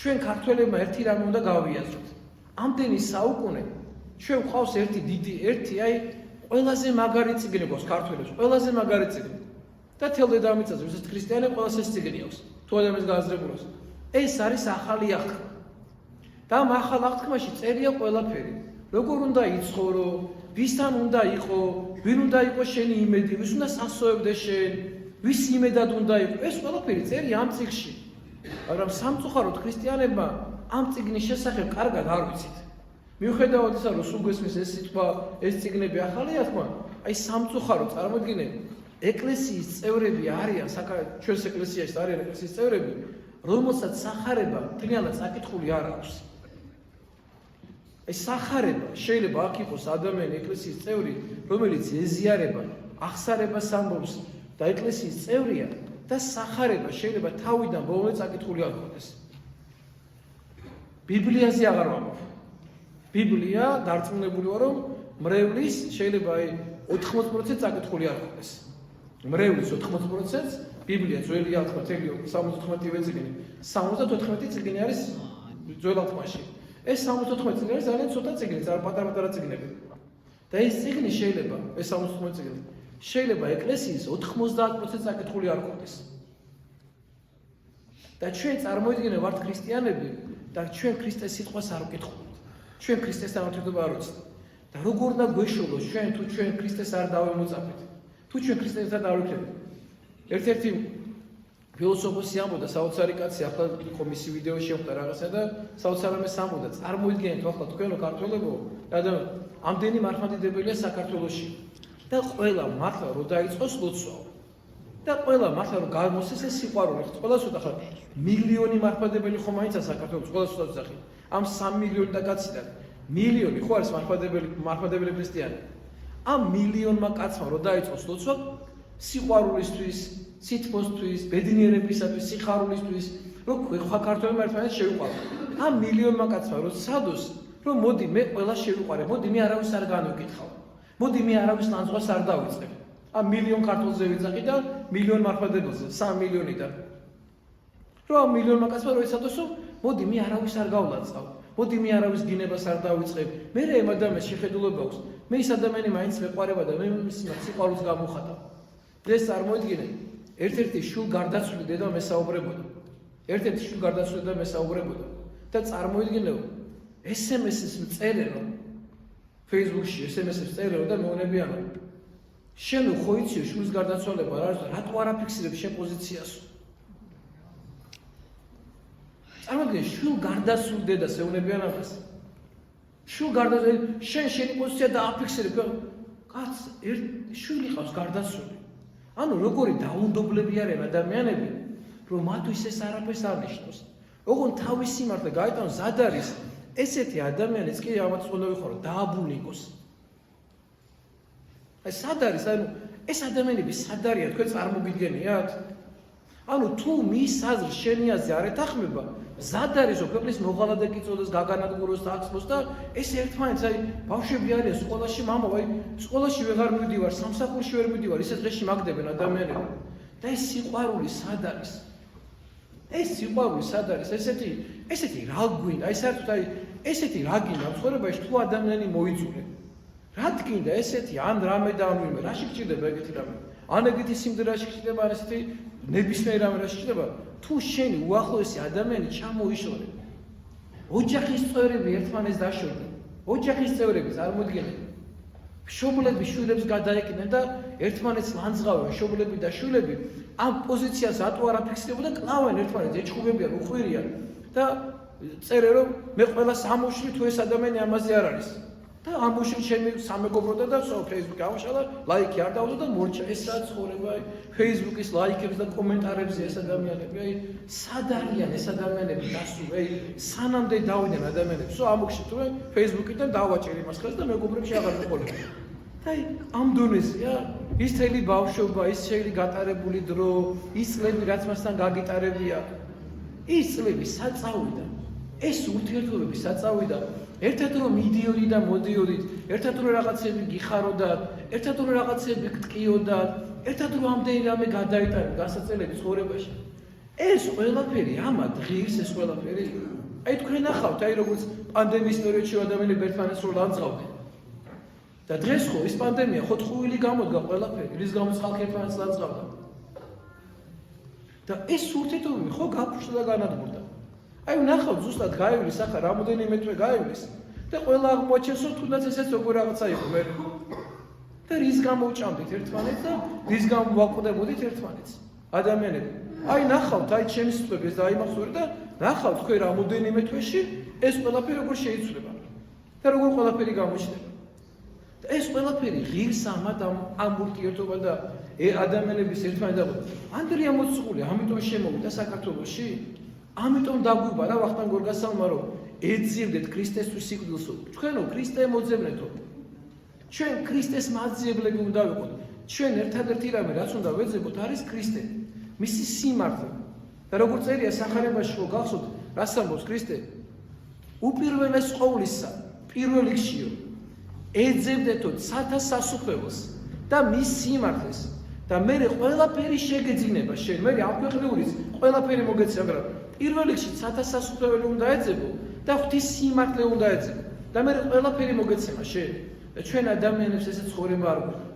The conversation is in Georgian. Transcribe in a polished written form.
ჩვენ ქართველებმა ერთი რამე უნდა გავიაზროთ. ამდენი საუკუნე ჩვენ გვყავს ერთი აი ყველაზე მაგარი წიგნი გვაქვს ქართველებს, ყველაზე მაგარი წიგნი. და თელ დედამიწაზე, ვისაც ქრისტიანები ყველას ეს წიგნი აქვს. თუ ადამიანს გააზრებულოს. ეს არის ახალი აღთქმა. და ამ ახალ აღთქმაში წერია ყველაფერი. როგორ უნდა იცხოვრო, ვისთან უნდა იყო, ვინ უნდა იყოს შენი იმედი, ვის უნდა სასწოებდეს შენ, ვის იმედად უნდა იყო. ეს ყველაფერი წერია ამ წიგნში. მაგრამ სამწუხაროდ ქრისტიანებმა ამ წიგნის შესახებ კარგად არ ვიცით. მიუხედავად ისა, რომ სულ გვესმის ეს სიტყვა, ეს წიგნები ახალი აღთქმა, აი სამწუხაროდ წარმოიდგინეთ, ეკლესიის წევრები არიან, ჩვენს ეკლესიაში არიან ეკლესიის წევრები, რომელსაც სახარება მთლიანად საკითხული არ აქვს. ეს სახარება შეიძლება აქ იყოს ადამიანი ეკლესიის წევრი, რომელიც ეზიარება, ახსარებას ამბობს და ეკლესიის წევრია და სახარება შეიძლება თავიდან ბოლომდე საკითხული არ ქონდეს. ბიბლიაზე აღარ ვამბობ. ბიბლია დარწმუნებული ვარ, რომ მრევლის შეიძლება 80% საკითხული არ ქონდეს. მრევლის 80%-ს ბიბლია ძველი აღთქმა 74 წიგნი, 74 წიგნი არის ძველ აღთქმაში. ეს 74 წიგნი არის ძალიან ცოტა წიგნი, პატარ-პატარა წიგნები. და ეს წიგნი შეიძლება, ეს 74 წიგნი, შეიძლება ეკლესიის 90% საკითხული არ ქონდეს. და ჩვენ წარმოიდგინე ვართ ქრისტიანები და ჩვენ ქრისტეს სიტყვას არ ვკითხულობთ. ჩვენ ქრისტესთან ურთიერთობა არ ვიცით. და როგორ უნდა გვეშველოს ჩვენ თუ ჩვენ ქრისტეს არ დავემოწაფეთ. თუ ჩვენ ქრისტესთან არ ვიქნებით. ერთ-ერთი ფილოსოფოსი ამბობდა, საოცარი კაცი, ახლა იყო მისი ვიდეო შეხვდა რაღაცა და საოცარამეს ამბობდა, წარმოიდგინეთ ახლა თქვენო ქართველებო, და ამდენი მართლმადიდებელია საქართველოში. და ყველა მართლა რომ დაიწყოს ლოცვა. და ყველა მართლა რომ გამოსცეს ეს სიყვარული, ყველას უნდა ხარ მილიონი მართლმადებელი ხომ აიცა საქართველოს, ყველას უნდა ვძახი. ამ 3 მილიონი და კაციდან მილიონი ხო არის მართლმადებელი ქრისტიანი. ამ მილიონმა კაცმა რომ დაიწყოს ლოცვა სიყვარულისთვის, სითბოსთვის, ბედნიერებისათვის, სიხარულისთვის, რომ ხა ქართველებმა ერთმანეთს შევიყვარო. ამ მილიონმა კაცმა რომ სადოს, რომ მოდი მე ყველა შევიყვარე, მოდი მე არავის არ განვიკითხავ. მოდი მე არავის ლანძღვას არ დავიწყებ. ამ მილიონ ქართველზე ვიძახი და მილიონ მართლმადებელზე, 3 მილიონიდან. რომ ამ მილიონმა კაცმა რომ ესადოს, მოდი მე არავის არ გავლაწავ. მოდი მე არავის გინებას არ დავიწყებ. მე რა ამ ადამიანს შეხედულობა აქვს. მე ის ადამიანი მაინც მეყვარება და მე მის სიყვარულს გამოვხატავ. ეს წარმოიდგინე, ერთ-ერთი შულ გარდაცვლილი დედა მესაუბრებოდა. ერთ-ერთი შულ გარდაცვლილი და მესაუბრებოდა. და წარმოიდგინე, SMS-ს მწერეო, Facebook-ში SMS-ს მწერეო და მეუბნებიანო. შენ ხო იცი შულს გარდაცვალება რა არის, რატო არ აფიქსირებ შენ პოზიციას? წარმოიდგინე, შულ გარდაცვლილი დედას ეუბნებიან ამას. შულ გარდაცვლილი, შენი პოზიცია დააფიქსირებ. კაც, შვილი ყავს გარდაცვლილი. ანუ როგორი დაუნდობლები არიან ადამიანები, რომ მათთვის ეს არაფერს არ ნიშნავს. ოღონდ თავის სიმართლე გაიტანოს ზად არის ესეთი ადამიანიც კი ამაც უნდა ვიხარო, დააბული იყოს. აი სად არის, ანუ ეს ადამიანები სად არიან, თქვენ წარმოგიდგენიათ? ანუ თუ მის აზრს შენი აზრი არ ეთანხმება, ზად არის რომ ქვეყნის მოღალადე კიწოდეს, გაგანადგუროს და აკსპოს და ეს ერთმანეთს აი ბავშვები არიან სკოლაში, მამა, აი სკოლაში ვეღარ მივდივარ, სამსახურში ვერ მივდივარ, ისეთ დღეში მაგდებენ ადამიანები. და ეს სიყვარული სად არის? ეს სიყვარული სად არის? ესეთი რა გვინდა? აი საერთოდ აი ესეთი რა გინდა ცხოვრებაში თუ ადამიანი მოიწურე. რა გინდა ესეთი ან რამე და ან ვინმე, რაში გჭირდება ეგეთი რამე? ან ეგეთი სიმდიდრე რაში გჭირდება, ან ესეთი ნებისმიერ რამე რაში გჭირდება? თუ შენი უახლოესი ადამიანი ჩამოიშორე. ოჯახის წევრები ერთმანეთს დაშორდნენ. ოჯახის წევრები წარმოიდგინეთ. მშობლები შვილებს გადაეკიდნენ და ერთმანეთს ლანძღავენ, მშობლები და შვილები ამ პოზიციას ატო არ აფიქსირებენ და კლავენ ერთმანეთს, ეჩხუბებიან, უყვირიან და წერენ რომ მე ყველას ამოშლი თუ ეს ადამიანი ამაზე არ არის. და ამოშლი ჩემი სამეგობროდა და Facebook-ი ამოშალა, ლაიქი არ დავდო და მორჩა ეს რა ცხოვრება, Facebook-ის ლაიქებს და კომენტარებზე ეს ადამიანები, აი სად არიან ეს ადამიანები დასულ, აი სანამდე დავიდნენ ადამიანებს, ამოგშეთვე Facebook-იდან დავაჭერ იმას ხელს და მეგობრებში აღარ მეყოლებია. და აი ამ დონეზეა ის წელი ბავშვობა, ის წელი გატარებული დრო, ის წლები რაც მასთან გაგიტარებია, ის წლები სად წავიდა? ეს ურთიერთობები სად წავიდა? ერთად რომ მიდიოდით და მოდიოდით, ერთად რომ რაღაცები გიხაროდათ, ერთად რომ რაღაცები გტკიოდათ, ერთად რომ ამდენი რამე გადაიტანეთ გასაწელები ცხოვრებაში. ეს ყველაფერი ამად ღირს ეს ყველაფერი. აი თქვენ ახავთ, აი როგორც პანდემიის პერიოდში ადამიანები ერთმანეთს რო ლანძღავდნენ. და დღეს ხო ეს პანდემია ხო თხუილი გამოდგა ყველაფერი, რის გამოც ხალხი ერთმანეთს ლანძღავდა. და ეს ურთიერთობები ხო გაფრთხილდა და განადგურდა. აი ნახავთ ზუსტად გაივლის ახლა რამოდენიმე თვე გაივლის და ყველა აღმოაჩენს რომ თუნდაც ესეც როგორ რაღაცა იყო მე. და რის გამო უჭამდით ერთმანეთს და რის გამო ვაკვდებოდით ერთმანეთს. ადამიანები აი ნახავთ აი ჩემი სიტყვები ეს დაიმახსოვრე და ნახავთ თქვენ რამოდენიმე თვეში ეს ყველაფერი როგორ შეიცვლება და როგორ ყველაფერი გამოჩნდება. და ეს ყველაფერი ღირს ამად ამ ურთიერთობა და ადამიანების ერთმანეთს ანდრია მოციქული ამიტომ შემოვიდა საქართველოში. ამიტომ დაგვიბა რა ვახტანგ გორგასალმა რომ ეძიებდეთ ქრისტესთვის სიკვდილსო. ჩვენო ქრისტე მოძებნეთო. ჩვენ ქრისტეს მაძიებლები უნდა ვიყოთ. ჩვენ ერთადერთი რამე რაც უნდა ვეძებოთ არის ქრისტე. მისი სიმართლე. და როგორც წერია სახარებაში ხო გახსოვთ, რას ამბობს ქრისტე? უპირველეს ყოვლისა, პირველ რიგშიო, ეძებდეთო ცათა სასუფეველს და მის სიმართლეს და მე ყველაფერი შეგეძინება შენ. მე ამ ქვეყნიურის ყველაფერი მოგეცია, მაგრამ პირველ რიგში ცათა სასუფეველი უნდა ეძებო და ღვთის სიმართლე უნდა ეძებო. და მე ყველაფერი მოგეცემა შენ. და ჩვენ ადამიანებს ესე ცხოვრება არ გვაქვს.